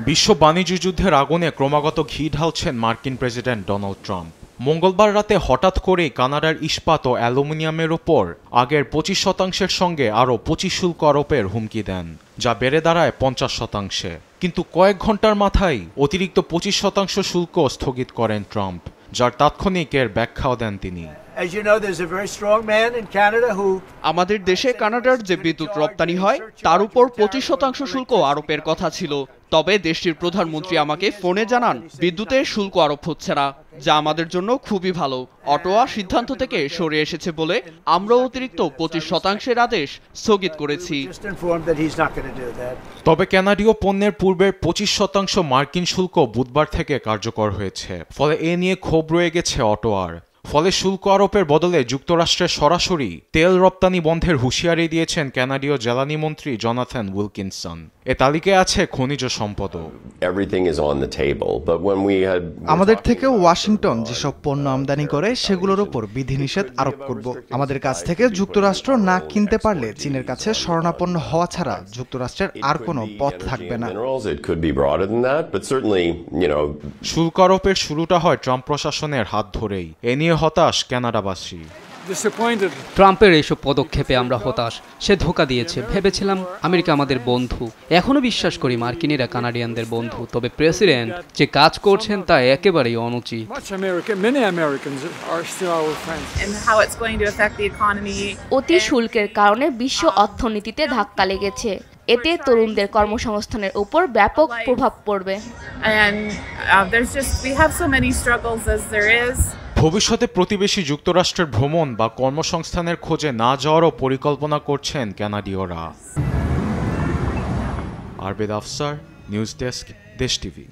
বিশ্ব বাণিজ্য যুদ্ধের আগুনে ক্রমাগত ঘি ঢালছেন মার্কিন প্রেসিডেন্ট ডোনাল্ড ট্রাম্প। মঙ্গলবার রাতে হঠাৎ করেই কানাডার ইস্পাত ও অ্যালুমিনিয়ামের ওপর আগের 25% সঙ্গে আরও 25 শুল্ক আরোপের হুমকি দেন, যা বেড়ে দাঁড়ায় 50%। কিন্তু কয়েক ঘন্টার মাথায় অতিরিক্ত 25% শুল্ক স্থগিত করেন ট্রাম্প, যার তাৎক্ষণিক এর ব্যাখ্যাও দেন তিনি। আমাদের দেশে কানাডার যে বিদ্যুৎ রপ্তানি হয় তার উপর 25% শুল্ক আরোপের কথা ছিল। তবে দেশটির প্রধানমন্ত্রী আমাকে ফোনে জানান বিদ্যুতের শুল্ক আরোপ হচ্ছে না, যা আমাদের জন্য খুবই ভালো। অটোয়া সিদ্ধান্ত থেকে সরে এসেছে বলে আমরা অতিরিক্ত 25% আদেশ স্থগিত করেছি। তবে কানাডীয় পণ্যের পূর্বের 25% মার্কিন শুল্ক বুধবার থেকে কার্যকর হয়েছে, ফলে এ নিয়ে ক্ষোভ রয়ে গেছে অটোয়ার। ফলে শুল্ক আরোপের বদলে যুক্তরাষ্ট্রের সরাসরি তেল রপ্তানি বন্ধের হুঁশিয়ারি দিয়েছেন কানাডীয় জ্বালানি মন্ত্রী জোনাথন উইলকিনসন। এ তালিকায় আছে খনিজ সম্পদও। আমাদের থেকে ওয়াশিংটন যেসব পণ্য আমদানি করে সেগুলোর উপর বিধিনিষেধ আরোপ করব। আমাদের কাছ থেকে যুক্তরাষ্ট্র না কিনতে পারলে চীনের কাছে শরণাপন্ন হওয়া ছাড়া যুক্তরাষ্ট্রের আর কোনো পথ থাকবে না। শুল্ক আরোপের শুরুটা হয় ট্রাম্প প্রশাসনের হাত ধরেই। এ নিয়ে হতাশ কানাডাবাসী। ট্রাম্পের এইসব পদক্ষেপে আমরা হতাশ। সে ধোঁকা দিয়েছে। ভেবেছিলাম আমেরিকা আমাদের বন্ধু। এখনো বিশ্বাস করি মার্কিনিরা কানাডিয়ানদের বন্ধু। তবে প্রেসিডেন্ট যে কাজ করছেন তা একেবারেই অনুচিত। অতি শুল্কের কারণে বিশ্ব অর্থনীতিতে ধাক্কা লেগেছে। এতে তরুণদের কর্মসংস্থানের উপর ব্যাপক প্রভাব পড়বে। ভবিষ্যতে প্রতিবেশী যুক্তরাষ্ট্রের ভ্রমণ বা কর্মসংস্থানের খোঁজে না যাওয়ারও পরিকল্পনা করছেন কানাডীয়রা। আরবেদ আফসার, নিউজ ডেস্ক, দেশ টিভি।